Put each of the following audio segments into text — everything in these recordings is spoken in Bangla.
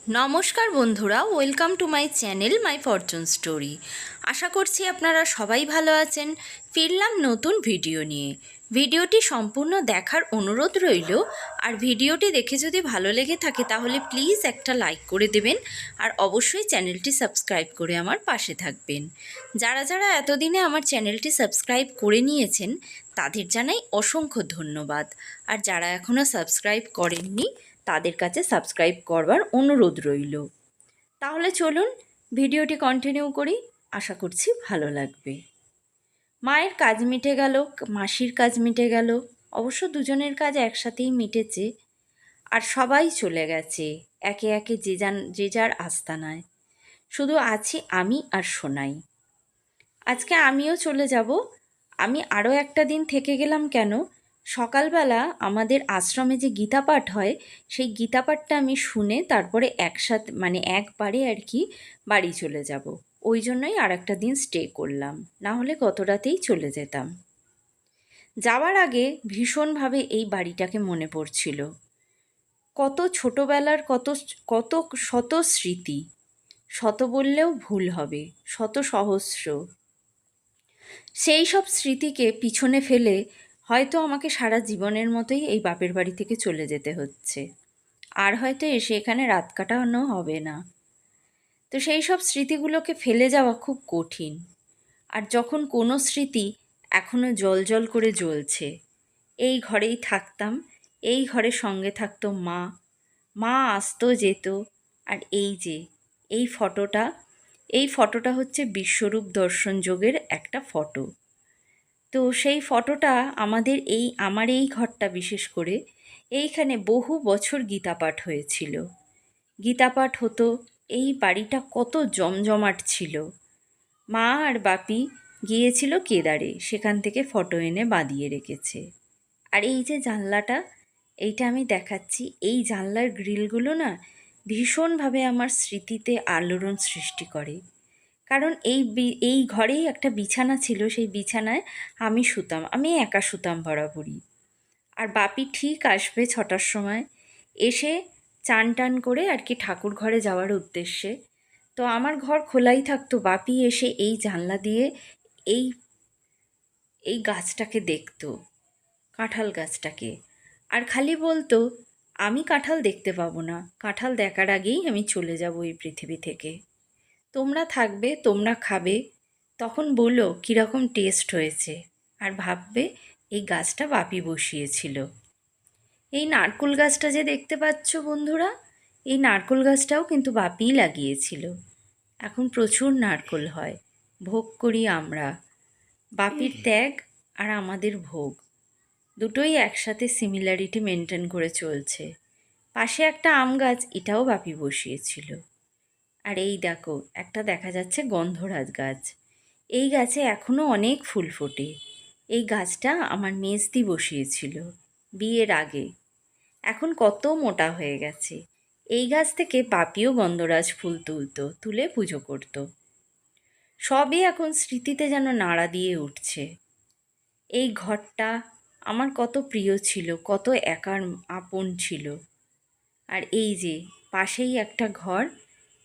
নমস্কার বন্ধুরা, welcome to my channel my fortune story. আশা করছি আপনারা সবাই ভালো আছেন। ফিরলাম নতুন ভিডিও নিয়ে। ভিডিওটি সম্পূর্ণ দেখার অনুরোধ রইল। আর ভিডিওটি দেখে যদি ভালো লেগে থাকে তাহলে প্লিজ একটা লাইক করে দেবেন। আর অবশ্যই চ্যানেলটি সাবস্ক্রাইব করে আমার পাশে থাকবেন। যারা যারা এতদিনে আমার চ্যানেলটি সাবস্ক্রাইব করে নিয়েছেন তাদের জানাই অসংখ্য ধন্যবাদ। আর যারা এখনও সাবস্ক্রাইব করেননি তাদের কাছে সাবস্ক্রাইব করবার অনুরোধ রইল। তাহলে চলুন ভিডিওটি কন্টিনিউ করি, আশা করছি ভালো লাগবে। মায়ের কাজ মিটে গেল, মাসির কাজ মিটে গেল, অবশ্য দুজনের কাজ একসাথেই মিটেছে। আর সবাই চলে গেছে একে একে যে যার আস্তানায়। শুধু আছি আমি আর সোনাই। আজকে আমিও চলে যাব। আমি আরও একটা দিন থেকে গেলাম কেন, সকালবেলা আমাদের আশ্রমে যে গীতা পাঠ হয় সেই গীতা পাঠটা আমি শুনে তারপরে একসাথে একবারে আর কি বাড়ি চলে যাব। ওই জন্যই আর একটা দিন স্টে করলাম, না হলে গত রাতেই চলে যেতাম। যাওয়ার আগে ভীষণভাবে এই বাড়িটাকে মনে পড়ছিল। কত ছোটোবেলার কত কত শত স্মৃতি, শত বললেও ভুল হবে, শত সহস্র। সেই সব স্মৃতিকে পিছনে ফেলে হয়তো আমাকে সারা জীবনের মতোই এই বাপের বাড়ি থেকে চলে যেতে হচ্ছে। আর হয়তো এসে এখানে রাত কাটানো হবে না। তো সেই সব স্মৃতিগুলোকে ফেলে যাওয়া খুব কঠিন। আর যখন কোনো স্মৃতি এখনও জল করে জ্বলছে, এই ঘরেই থাকতাম, এই ঘরের সঙ্গে থাকতো মা, মা আসতো যেত। আর এই যে এই ফটোটা হচ্ছে বিশ্বরূপ দর্শন যোগের একটা ফটো। তো সেই ফটোটা আমার এই ঘরটা বিশেষ করে এইখানে বহু বছর গীতাপাঠ হয়েছিল। গীতাপাঠ হতো, এই বাড়িটা কত জমজমাট ছিল। মা আর বাপি গিয়েছিল কেদারে, সেখান থেকে ফটো এনে বাঁধিয়ে রেখেছে। আর এই যে জানলাটা, এইটা আমি দেখাচ্ছি, এই জানলার গ্রিলগুলো না ভীষণভাবে আমার স্মৃতিতে আলোড়ন সৃষ্টি করে। কারণ এই ঘরেই একটা বিছানা ছিল, সেই বিছানায় আমি শুতাম, আমি একা শুতাম বরাবরই। আর বাপি ঠিক আসবে 6টার সময়, এসে চান টান করে আর কি ঠাকুর ঘরে যাওয়ার উদ্দেশ্যে। তো আমার ঘর খোলাই থাকতো, বাপি এসে এই জানলা দিয়ে এই এই গাছটাকে দেখতো, কাঁঠাল গাছটাকে। আর খালি বলতো, আমি কাঁঠাল দেখতে পাবো না, কাঁঠাল দেখার আগেই আমি চলে যাব এই পৃথিবী থেকে। তোমরা থাকবে, তোমরা খাবে, তখন বলো কীরকম টেস্ট হয়েছে। আর ভাববে এই গাছটা বাপি বসিয়েছিল। এই নারকেল গাছটা যে দেখতে পাচ্ছ বন্ধুরা, এই নারকেল গাছটাও কিন্তু বাপিই লাগিয়েছিল। এখন প্রচুর নারকেল হয়, ভোগ করি আমরা। বাপির ত্যাগ আর আমাদের ভোগ দুটোই একসাথে সিমিলারিটি মেনটেন করে চলছে। পাশে একটা আম গাছ, এটাও বাপি বসিয়েছিল। আর এই দেখো একটা দেখা যাচ্ছে গন্ধরাজ গাছ, এই গাছে এখনও অনেক ফুল ফোটে। এই গাছটা আমার মেজদি বসিয়েছিল বিয়ের আগে, এখন কত মোটা হয়ে গেছে। এই গাছ থেকে বাপিও গন্ধরাজ ফুল তুলে পুজো করত। সবই এখন স্মৃতিতে যেন নাড়া দিয়ে উঠছে। এই ঘরটা আমার কত প্রিয় ছিল, কত একার আপন ছিল। আর এই যে পাশেই একটা ঘর,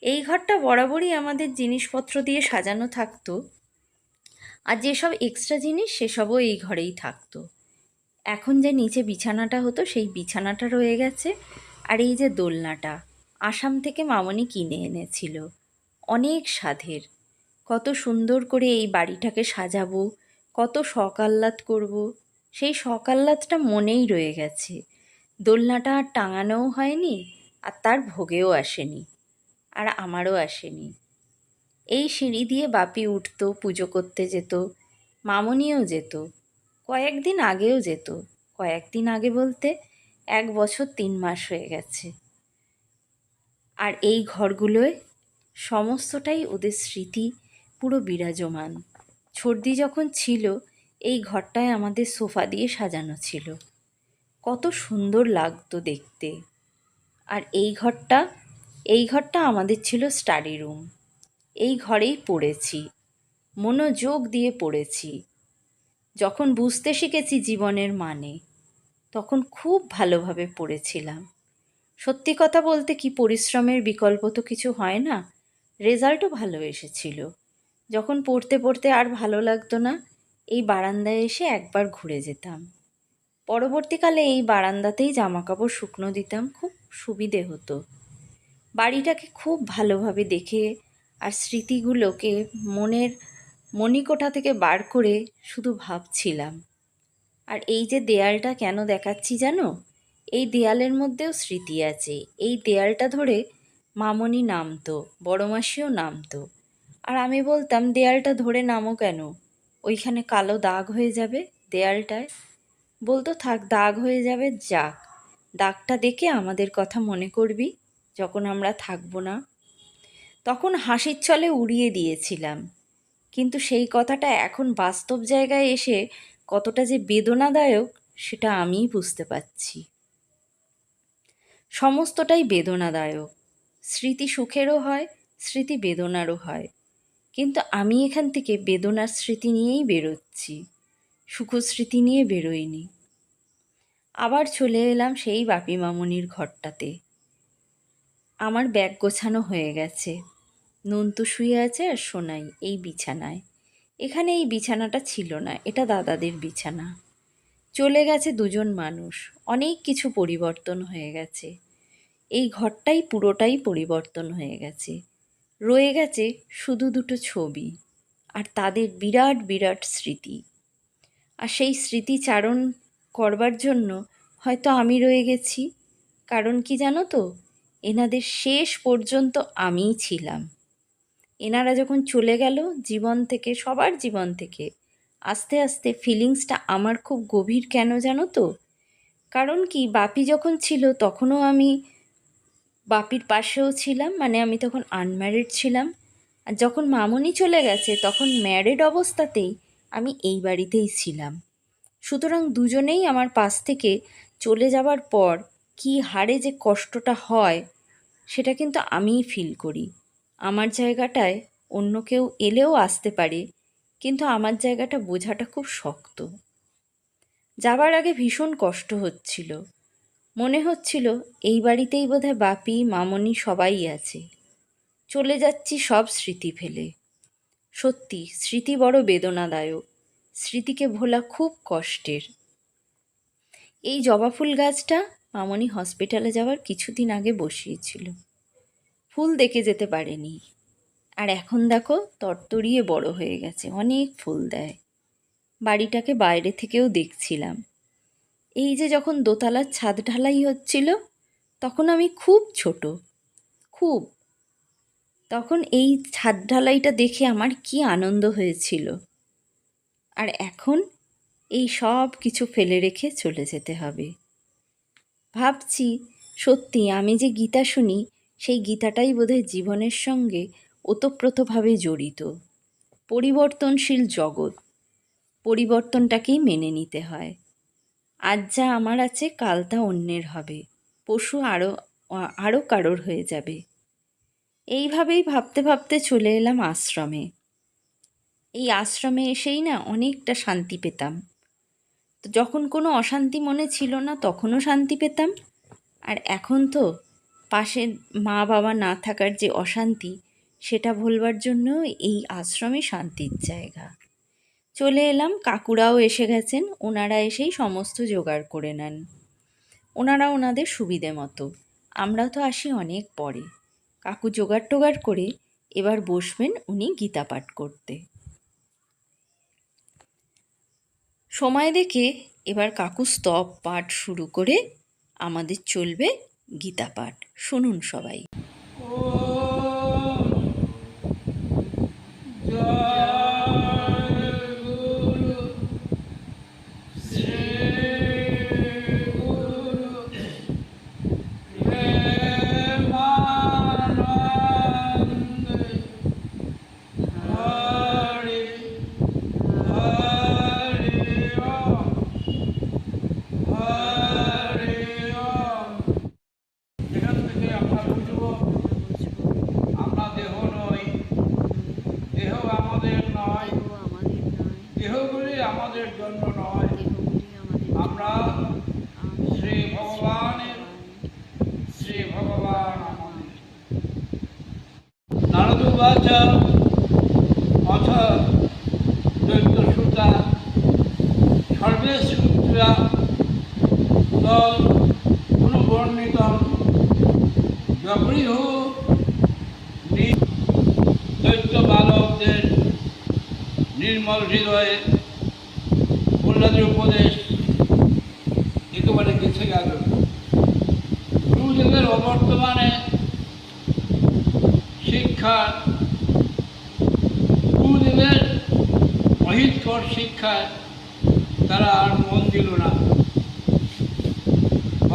এই ঘরটা বরাবরই আমাদের জিনিসপত্র দিয়ে সাজানো থাকতো। আর যেসব এক্সট্রা জিনিস সেসবও এই ঘরেই থাকতো। এখন যে নিচে বিছানাটা হতো সেই বিছানাটা রয়ে গেছে। আর এই যে দোলনাটা আসাম থেকে মামনি কিনে এনেছিল, অনেক স্বাদের। কত সুন্দর করে এই বাড়িটাকে সাজাবো, কত শখ আহ্লাদ করবো, সেই শখ আহ্লাদটা মনেই রয়ে গেছে। দোলনাটা আর টাঙানোও হয়নি, আর তার ভোগেও আসেনি, আর আমারও আসেনি। এই সিঁড়ি দিয়ে বাপি উঠতো, পুজো করতে যেত, মামনিও যেত, কয়েকদিন আগেও যেত। কয়েকদিন আগে বলতে 1 বছর 3 মাস হয়ে গেছে। আর এই ঘরগুলোয় সমস্তটাই ওদের স্মৃতি পুরো বিরাজমান। ছর্দি যখন ছিল এই ঘরটায় আমাদের সোফা দিয়ে সাজানো ছিল, কত সুন্দর লাগতো দেখতে। আর এই ঘরটা আমাদের ছিল স্টাডি রুম। এই ঘরেই পড়েছি, মনোযোগ দিয়ে পড়েছি। যখন বুঝতে শিখেছি জীবনের মানে, তখন খুব ভালোভাবে পড়েছিলাম। সত্যি কথা বলতে কি, পরিশ্রমের বিকল্প তো কিছু হয় না। রেজাল্টও ভালো এসেছিল। যখন পড়তে পড়তে আর ভালো লাগতো না, এই বারান্দায় এসে একবার ঘুরে যেতাম। পরবর্তীকালে এই বারান্দাতেই জামাকাপড় শুকনো দিতাম, খুব সুবিধে হতো। বাড়িটাকে খুব ভালোভাবে দেখে আর স্মৃতিগুলোকে মনের মণিকোঠা থেকে বার করে শুধু ভাবছিলাম। আর এই যে দেয়ালটা কেন দেখাচ্ছি জানো? এই দেয়ালের মধ্যেও স্মৃতি আছে। এই দেয়ালটা ধরে মামনি নামতো, বড় মাসিও নামতো। আর আমি বলতাম, দেয়ালটা ধরে নামো কেন? ওইখানে কালো দাগ হয়ে যাবে দেয়ালটায়। বলতো, থাক, দাগ হয়ে যাবে, যাক, দাগটা দেখে আমাদের কথা মনে করবি যখন আমরা থাকবো না। তখন হাসির ছলে উড়িয়ে দিয়েছিলাম, কিন্তু সেই কথাটা এখন বাস্তব জায়গায় এসে কতটা যে বেদনাদায়ক সেটা আমিই বুঝতে পারছি। সমস্তটাই বেদনাদায়ক। স্মৃতি সুখেরও হয়, স্মৃতি বেদনারও হয়, কিন্তু আমি এখান থেকে বেদনার স্মৃতি নিয়েই বেরোচ্ছি, সুখ স্মৃতি নিয়ে বেরোইনি। আবার চলে এলাম সেই বাপি মামনির ঘরটাতে। আমার ব্যাগ গোছানো হয়ে গেছে। নন্তু শুয়ে আছে আর সোনাই এই বিছানায়। এখানে এই বিছানাটা ছিল না, এটা দাদাদের বিছানা। চলে গেছে দুজন মানুষ, অনেক কিছু পরিবর্তন হয়ে গেছে। এই ঘরটাই পুরোটাই পরিবর্তন হয়ে গেছে। রয়ে গেছে শুধু দুটো ছবি আর তাদের বিরাট বিরাট স্মৃতি। আর সেই স্মৃতিচারণ করবার জন্য হয়তো আমি রয়ে গেছি। কারণ কি জানো তো, এনাদের শেষ পর্যন্ত আমিই ছিলাম। এনারা যখন চলে গেল জীবন থেকে, সবার জীবন থেকে, আস্তে আস্তে ফিলিংসটা আমার খুব গভীর। কেন জানো তো? কারণ কি, বাপি যখন ছিল তখনও আমি বাপির পাশেও ছিলাম, মানে আমি তখন আনম্যারিড ছিলাম। আর যখন মামনি চলে গেছে তখন ম্যারিড অবস্থাতেই আমি এই বাড়িতেই ছিলাম। সুতরাং দুজনেই আমার পাশ থেকে চলে যাবার পর কী হারে যে কষ্টটা হয় সেটা কিন্তু আমিই ফিল করি। আমার জায়গাটায় অন্য কেউ এলেও আসতে পারে, কিন্তু আমার জায়গাটা বোঝাটা খুব শক্ত। যাবার আগে ভীষণ কষ্ট হচ্ছিল। মনে হচ্ছিল এই বাড়িতেই বোধহয় বাপি মামনি সবাই আছে। চলে যাচ্ছি সব স্মৃতি ফেলে। সত্যি স্মৃতি বড় বেদনাদায়ক। স্মৃতিকে ভোলা খুব কষ্টের। এই জবা ফুল গাছটা মামনি হসপিটালে যাওয়ার কিছুদিন আগে বসিয়েছিল। ফুল দেখে যেতে পারেনি, আর এখন দেখো তরতরিয়ে বড় হয়ে গেছে, অনেক ফুল দেয়। বাড়িটাকে বাইরে থেকেও দেখছিলাম। এই যে যখন দোতলার ছাদ ঢালাই হচ্ছিল তখন আমি খুব ছোট, খুব। তখন এই ছাদ ঢালাইটা দেখে আমার কি আনন্দ হয়েছিল। আর এখন এই সব কিছু ফেলে রেখে চলে যেতে হবে। ভাবছি, সত্যি আমি যে গীতা শুনি সেই গীতাটাই বোধহয় জীবনের সঙ্গে ওতপ্রোতভাবে জড়িত। পরিবর্তনশীল জগৎ, পরিবর্তনটাকেই মেনে নিতে হয়। আজ যা আমার আছে কাল তা অন্যের হবে, পশু আরও কারোর হয়ে যাবে। এইভাবেই ভাবতে ভাবতে চলে এলাম আশ্রমে। এই আশ্রমে এসেই না অনেকটা শান্তি পেতাম। তো যখন কোনো অশান্তি মনে ছিল না তখনও শান্তি পেতাম, আর এখন তো পাশে মা বাবা না থাকার যে অশান্তি সেটা ভুলবার জন্য এই আশ্রমে শান্তির জায়গা। চলে এলাম, কাকুরাও এসে গেছেন। ওনারা এসেই সমস্ত জোগাড় করে নেন। ওনারা ওনাদের সুবিধে মতো, আমরা তো আসি অনেক পরে। কাকু জোগাড় টোগাড় করে এবার বসবেন উনি গীতা পাঠ করতে। সময় দেখে এবার কাকু স্তব পাঠ শুরু করে আমাদের চলবে গীতা পাঠ। শুনুন সবাই। দেহগুলি আমাদের জন্য নয়, আমরা শ্রী ভগবানের শ্রী বাচা অথ দৈত্য সুতা সর্বে সূত্রা তল অনুবর্ণিতম যগৃহ দৈত্য বালকদের নির্মল হৃদয়ে প্রহ্লাদের উপদেশ একেবারে গেছে গেল। গুরুদেবের অবর্তমানে শিক্ষা, গুরুদেবের অহিতকর শিক্ষায় তারা আর মন দিল না।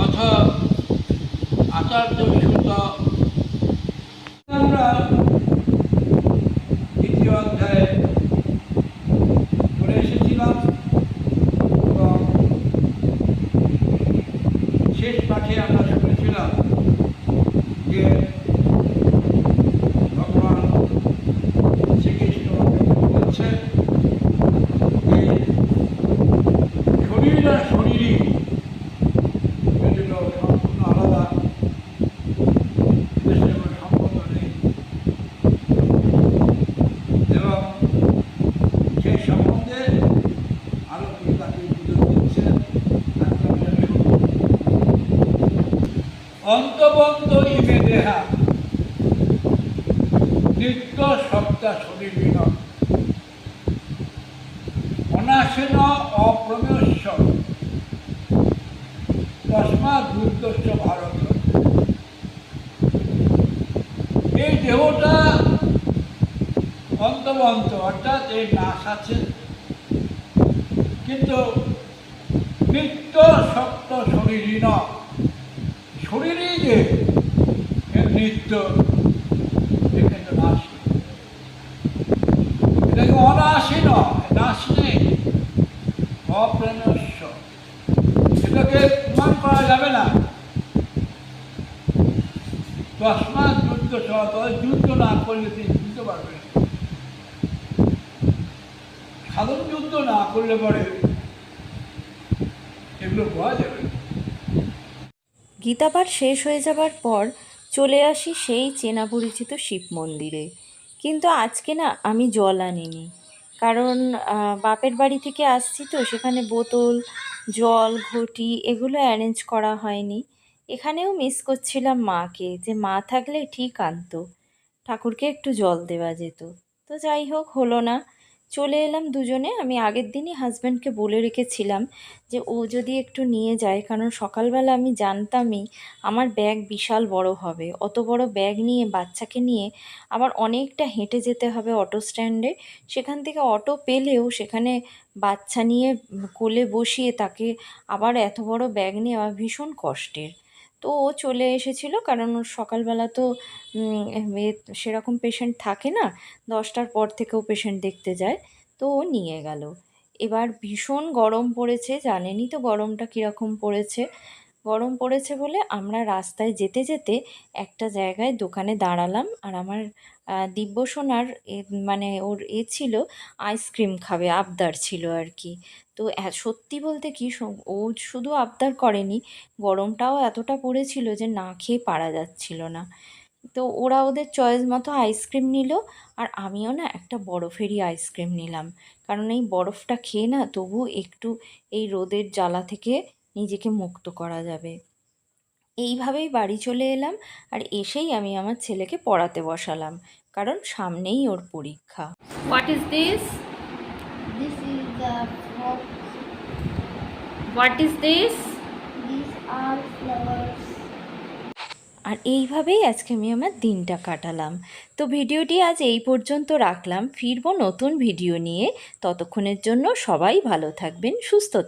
অথ আচার্য সুত আমরা দ্বিতীয় অধ্যায়ে পড়ে এসেছিলাম এবং শেষ পাঠে আমরা শুনেছিলাম যে ভগবান শ্রীকৃষ্ণ বলছেন যে শরীর আর শরীরই দুটো সম্পূর্ণ আলাদা, দেশের কোনো সম্পর্ক নেই এবং সে সম্বন্ধে আরো তিনি তাকে বুঝে দিচ্ছেন। অন্তবন্ত ইমে দেহা নিত্য সপ্তা শরীর অনাসেন অপ্রমেয়স্য তস্মাৎ বুদ্ধস্য ভারত। এই দেহটা অন্তবন্ত, অর্থাৎ এই নাশ আছে, কিন্তু নিত্য সপ্ত শরীরই ন, শরীরই যে নিত্য, কিন্তু নাশ নেই। এটাকে অনাশী নয়, নাশ নেই, অপ্রণস্য, এটাকে প্রমাণ করা যাবে না। তস্মাৎ যুদ্ধ সহ, যুদ্ধ না করলে তিনি বুঝতে পারবেন। সাধারণ যুদ্ধ না করলে পরে এগুলো পাওয়া যাবে। গীতাপাঠ শেষ হয়ে যাবার পর চলে আসি সেই চেনা পরিচিত শিব মন্দিরে। কিন্তু আজকে না আমি জল আনিনি, কারণ বাপের বাড়ি থেকে আসছি তো, সেখানে বোতল, জল, ঘটি এগুলো অ্যারেঞ্জ করা হয়নি। এখানেও মিস করছিলাম মাকে, যে মা থাকলে ঠিক আনতো, ঠাকুরকে একটু জল দেওয়া যেত। তো যাই হোক, হলো না। চলে এলাম দুজনে। আমি আগের দিনই হাজব্যান্ডকে বলে রেখেছিলাম যে ও যদি একটু নিয়ে যায়, কারণ সকালবেলা আমি জানতামই আমার ব্যাগ বিশাল বড় হবে। অত বড় ব্যাগ নিয়ে বাচ্চাকে নিয়ে আবার অনেকটা হেঁটে যেতে হবে অটো স্ট্যান্ডে। সেখান থেকে অটো পেলেও সেখানে বাচ্চা নিয়ে কোলে বসিয়ে তাকে আবার এত বড় ব্যাগ নেওয়া ভীষণ কষ্টের। তো ও চলে এসেছিল, কারণ ওর সকালবেলা তো সেরকম পেশেন্ট থাকে না, 10টার পর থেকেও পেশেন্ট দেখতে যায়। তো ও নিয়ে গেল। এবার ভীষণ গরম পড়েছে, জানেনই তো গরমটা কীরকম পড়েছে। গরম পড়েছে বলে আমরা রাস্তায় যেতে যেতে একটা জায়গায় দোকানে দাঁড়ালাম। আর আমার দিব্যসোনার মানে ওর ছিল আইসক্রিম খাবে, আবদার ছিল আর কি। তো সত্যি বলতে কি, ও শুধু আবদার করেনি, গরমটাও এতটা পড়েছিল যে না খেয়ে পারা যাচ্ছিল না। তো ওরা ওদের চয়েস মতো আইসক্রিম নিল, আর আমিও না একটা বরফেরই আইসক্রিম নিলাম, কারণ এই বরফটা খেয়ে না তবু একটু এই রোদের জ্বালা থেকে নিজেকে মুক্ত করা যাবে। এইভাবেই বাড়ি চলে এলাম, আর এসেই আমি আমার ছেলেকে পড়াতে বসালাম, কারণ সামনেই ওর পরীক্ষা। What is this? This is the frog. What is this? These are flowers. আর এইভাবেই আজকে আমি আমার দিনটা কাটালাম। তো ভিডিওটি আজ এই পর্যন্ত রাখলাম, ফিরবো নতুন ভিডিও নিয়ে। ততক্ষণের জন্য সবাই ভালো থাকবেন, সুস্থ থাকবেন।